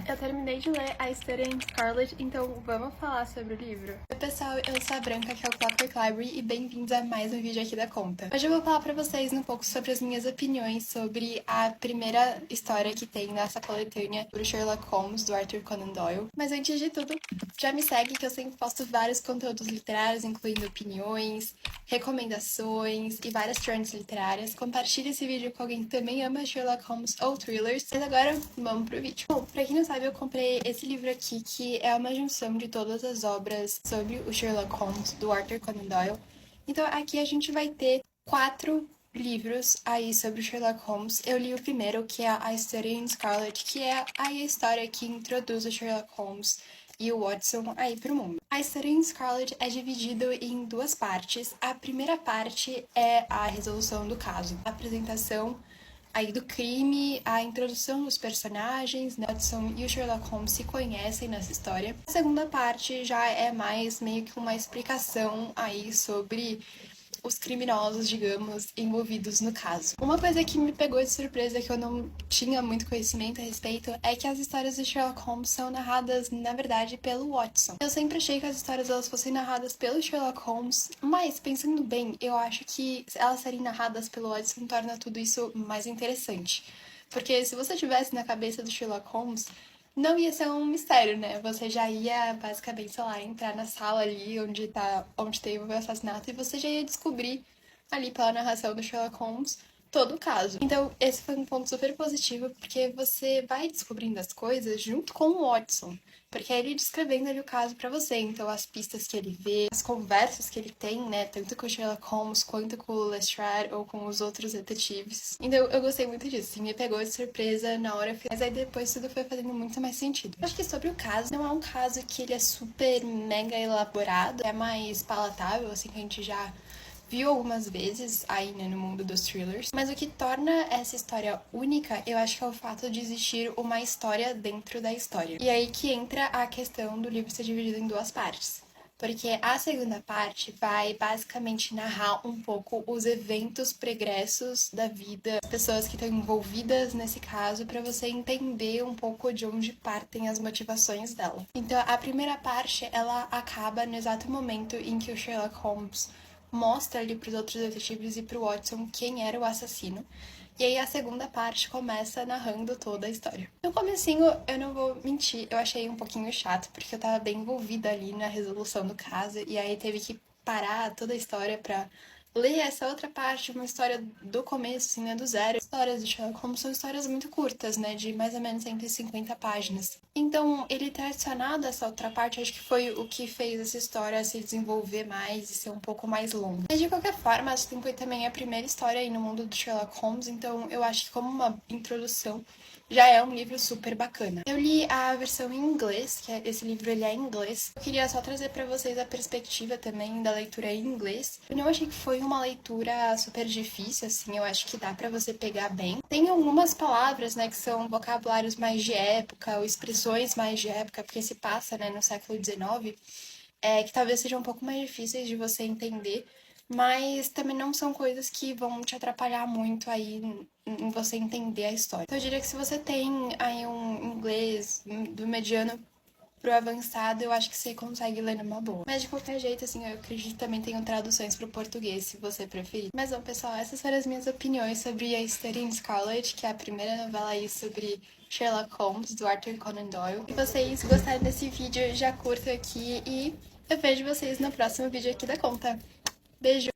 Eu terminei de ler A História em Scarlet, então vamos falar sobre o livro. Oi pessoal, eu sou a Branca, que é o Clockwork Library, e bem-vindos a mais um vídeo aqui da conta. Hoje eu vou falar pra vocês um pouco sobre as minhas opiniões sobre a primeira história que tem nessa coletânea do Sherlock Holmes, do Arthur Conan Doyle. Mas antes de tudo, já me segue que eu sempre posto vários conteúdos literários, incluindo opiniões, recomendações e várias trends literárias. Compartilhe esse vídeo com alguém que também ama Sherlock Holmes ou thrillers. Mas agora, vamos pro vídeo. Bom, pra quem não sabe, eu comprei esse livro aqui, que é uma junção de todas as obras sobre o Sherlock Holmes, do Arthur Conan Doyle. Então aqui a gente vai ter 4 livros aí sobre o Sherlock Holmes. Eu li o primeiro, que é A História em Scarlet, que é a história que introduz o Sherlock Holmes e o Watson aí pro mundo. A História em Scarlet é dividido em 2 partes. A primeira parte é a resolução do caso, a apresentação aí do crime, a introdução dos personagens, né? Watson e o Sherlock Holmes se conhecem nessa história. A segunda parte já é mais meio que uma explicação aí sobre os criminosos, digamos, envolvidos no caso. Uma coisa que me pegou de surpresa, que eu não tinha muito conhecimento a respeito, é que as histórias de Sherlock Holmes são narradas, na verdade, pelo Watson. Eu sempre achei que as histórias elas fossem narradas pelo Sherlock Holmes, mas, pensando bem, eu acho que elas serem narradas pelo Watson torna tudo isso mais interessante. Porque se você tivesse na cabeça do Sherlock Holmes, não ia ser um mistério, né? Você já ia, basicamente, sei lá, entrar na sala ali onde teve o assassinato e você já ia descobrir ali pela narração do Sherlock Holmes todo o caso. Então, esse foi um ponto super positivo, porque você vai descobrindo as coisas junto com o Watson. Porque é ele descrevendo ali o caso pra você. Então, as pistas que ele vê, as conversas que ele tem, né? Tanto com o Sherlock Holmes quanto com o Lestrade ou com os outros detetives. Então, eu gostei muito disso. Assim, me pegou de surpresa na hora. Mas aí depois tudo foi fazendo muito mais sentido. Eu acho que sobre o caso, não é um caso que ele é super mega elaborado. É mais palatável, assim, que a gente já viu algumas vezes aí, né, no mundo dos thrillers. Mas o que torna essa história única, eu acho que é o fato de existir uma história dentro da história. E aí que entra a questão do livro ser dividido em 2 partes. Porque a segunda parte vai basicamente narrar um pouco os eventos pregressos da vida das pessoas que estão envolvidas nesse caso, para você entender um pouco de onde partem as motivações dela. Então, a primeira parte, ela acaba no exato momento em que o Sherlock Holmes mostra ali para os outros detetives e para o Watson quem era o assassino. E aí a segunda parte começa narrando toda a história. No comecinho, eu não vou mentir, eu achei um pouquinho chato, porque eu tava bem envolvida ali na resolução do caso, e aí teve que parar toda a história pra ler essa outra parte, uma história do começo, assim, né, do zero. Histórias do Sherlock Holmes são histórias muito curtas, né, de mais ou menos 150 páginas. Então, ele ter adicionado essa outra parte, acho que foi o que fez essa história se desenvolver mais e ser um pouco mais longa. Mas, de qualquer forma, essa foi também a primeira história aí no mundo do Sherlock Holmes, então eu acho que como uma introdução, já é um livro super bacana. Eu li a versão em inglês, que esse livro ele é em inglês. Eu queria só trazer pra vocês a perspectiva também da leitura em inglês. Eu não achei que foi uma leitura super difícil, assim, eu acho que dá pra você pegar bem. Tem algumas palavras, né, que são vocabulários mais de época, ou expressões mais de época, porque se passa, né, no século XIX, que talvez sejam um pouco mais difíceis de você entender, mas também não são coisas que vão te atrapalhar muito aí em você entender a história. Então eu diria que se você tem aí um inglês do mediano pro avançado, eu acho que você consegue ler numa boa. Mas de qualquer jeito, assim, eu acredito que também tenham traduções pro português, se você preferir. Mas bom, pessoal, essas foram as minhas opiniões sobre A História em Scarlet, que é a primeira novela aí sobre Sherlock Holmes, do Arthur Conan Doyle. Se vocês gostaram desse vídeo, já curtam aqui e eu vejo vocês no próximo vídeo aqui da conta. Beijo!